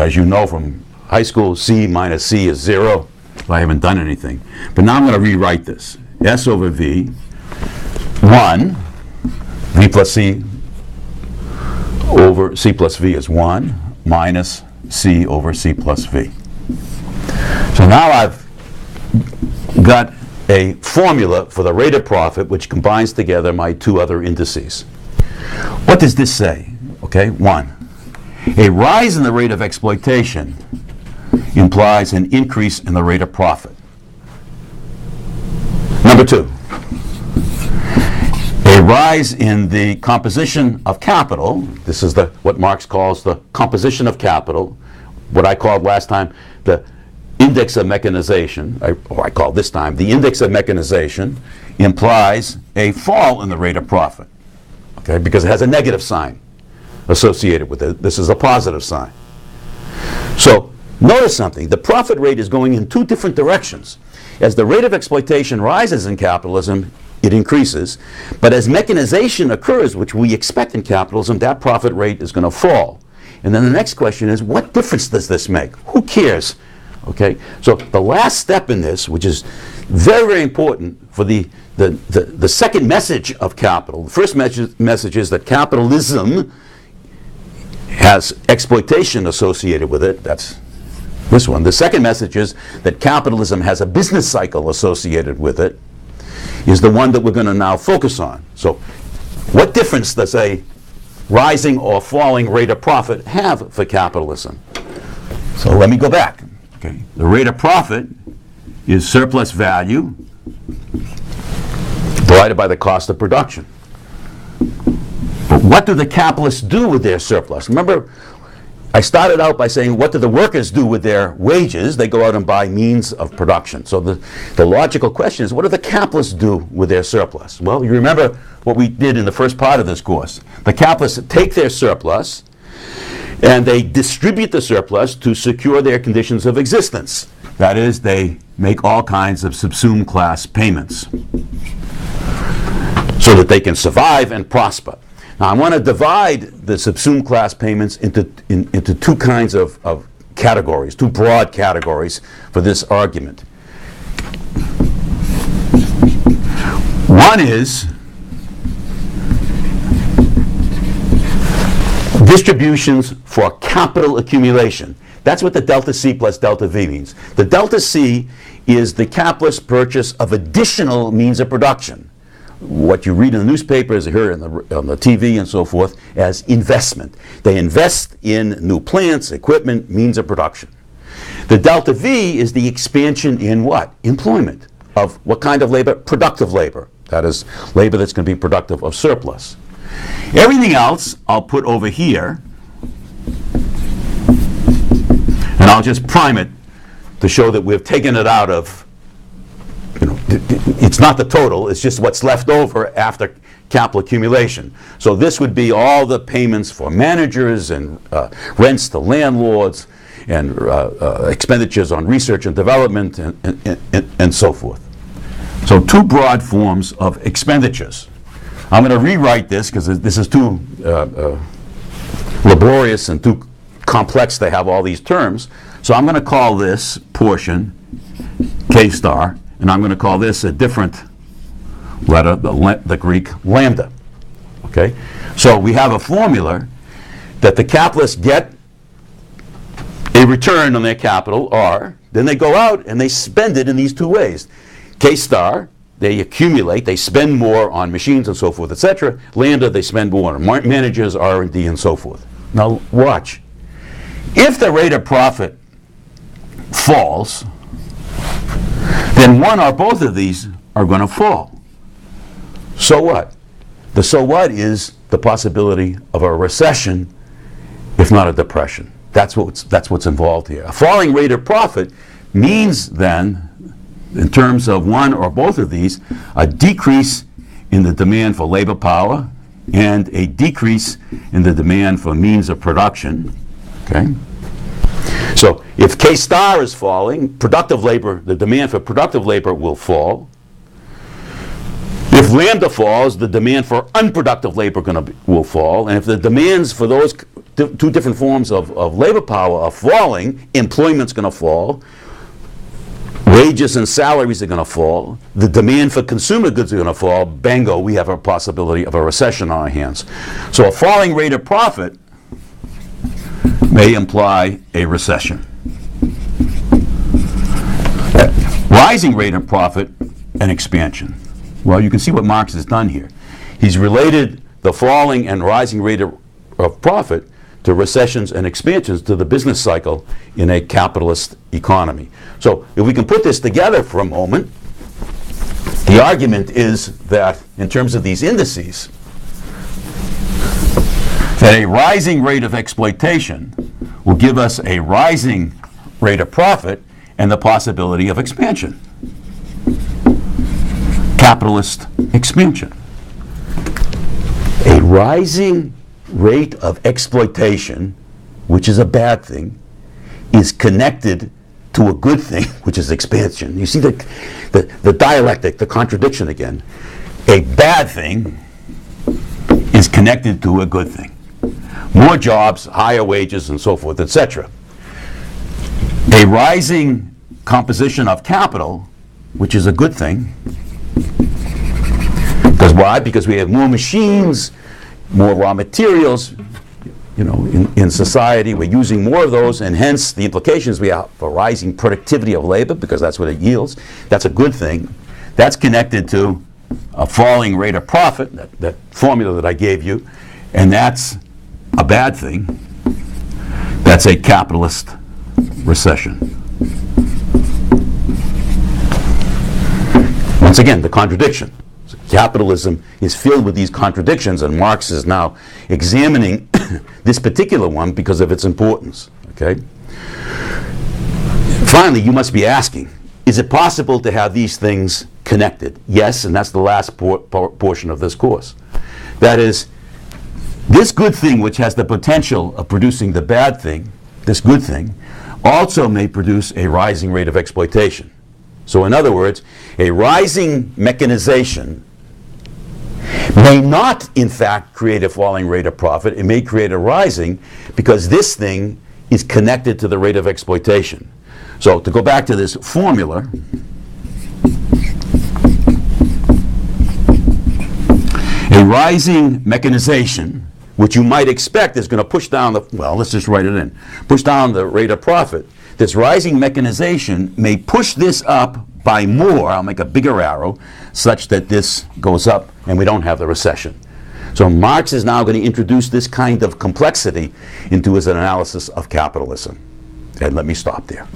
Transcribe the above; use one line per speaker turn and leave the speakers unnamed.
as you know from high school, C minus C is 0. I haven't done anything. But now I'm going to rewrite this. S over V, 1, V plus C over C plus V is 1, minus C over C plus V. So now I've got a formula for the rate of profit which combines together my two other indices. What does this say? Okay, 1. A rise in the rate of exploitation implies an increase in the rate of profit. Number 2, a rise in the composition of capital, this is what Marx calls the composition of capital, what I called last time the index of mechanization, or I call this time the index of mechanization, implies a fall in the rate of profit, okay, because it has a negative sign associated with it. This is a positive sign. So notice something, the profit rate is going in two different directions. As the rate of exploitation rises in capitalism, it increases, but as mechanization occurs, which we expect in capitalism, that profit rate is going to fall. And then the next question is, what difference does this make? Who cares? Okay, so the last step in this, which is very, very important for the second message of capital. The first message is that capitalism has exploitation associated with it. That's this one. The second message is that capitalism has a business cycle associated with it, is the one that we're going to now focus on. So what difference does a rising or falling rate of profit have for capitalism? So let me go back. Okay. The rate of profit is surplus value divided by the cost of production. But what do the capitalists do with their surplus? Remember, I started out by saying, what do the workers do with their wages? They go out and buy means of production. So the logical question is, what do the capitalists do with their surplus? Well, you remember what we did in the first part of this course. The capitalists take their surplus and they distribute the surplus to secure their conditions of existence. That is, they make all kinds of subsumed class payments so that they can survive and prosper. Now, I want to divide the subsumed class payments into two kinds of categories, two broad categories for this argument. One is distributions for capital accumulation. That's what the delta C plus delta V means. The delta C is the capitalist purchase of additional means of production. What you read in the newspapers, hear on the TV and so forth, as investment. They invest in new plants, equipment, means of production. The delta V is the expansion in what? Employment. Of what kind of labor? Productive labor. That is, labor that's going to be productive of surplus. Everything else I'll put over here, and I'll just prime it to show that we've taken it out of, it's not the total, it's just what's left over after capital accumulation. So this would be all the payments for managers and rents to landlords and expenditures on research and development and so forth. So two broad forms of expenditures. I'm going to rewrite this because this is too laborious and too complex to have all these terms. So I'm going to call this portion K star, and I'm going to call this a different letter, the Greek lambda. Okay? So we have a formula that the capitalists get a return on their capital, R, then they go out and they spend it in these two ways. K star, they accumulate, they spend more on machines and so forth, etc. Lambda, they spend more on managers, R&D, and so forth. Now watch. If the rate of profit falls, then one or both of these are going to fall. So what? The so what is the possibility of a recession, if not a depression. That's what's involved here. A falling rate of profit means then, in terms of one or both of these, a decrease in the demand for labor power and a decrease in the demand for means of production. Okay? So if K star is falling, productive labor, the demand for productive labor will fall. If lambda falls, the demand for unproductive labor will fall. And if the demands for those two different forms of labor power are falling, employment's going to fall, wages and salaries are going to fall, the demand for consumer goods are going to fall, bango, we have a possibility of a recession on our hands. So a falling rate of profit may imply a recession. Rising rate of profit and expansion. Well, you can see what Marx has done here. He's related the falling and rising rate of profit to recessions and expansions to the business cycle in a capitalist economy. So if we can put this together for a moment, the argument is that in terms of these indices, that a rising rate of exploitation will give us a rising rate of profit and the possibility of expansion. Capitalist expansion. A rising rate of exploitation, which is a bad thing, is connected to a good thing, which is expansion. You see the dialectic, the contradiction again. A bad thing is connected to a good thing. More jobs, higher wages, and so forth, etc. A rising composition of capital, which is a good thing. Because why? Because we have more machines, more raw materials, in society. We're using more of those, and hence the implications we have for rising productivity of labor, because that's what it yields. That's a good thing. That's connected to a falling rate of profit, that formula that I gave you, and that's a bad thing. That's a capitalist recession. Once again, the contradiction. So capitalism is filled with these contradictions, and Marx is now examining this particular one because of its importance. Okay? Finally, you must be asking, is it possible to have these things connected? Yes, and that's the last portion of this course. That is, this good thing, which has the potential of producing the bad thing, this good thing, also may produce a rising rate of exploitation. So in other words, a rising mechanization may not, in fact, create a falling rate of profit. It may create a rising, because this thing is connected to the rate of exploitation. So to go back to this formula, a rising mechanization, which you might expect is going to push down let's just write it in, push down the rate of profit. This rising mechanization may push this up by more, I'll make a bigger arrow, such that this goes up and we don't have the recession. So Marx is now going to introduce this kind of complexity into his analysis of capitalism. And let me stop there.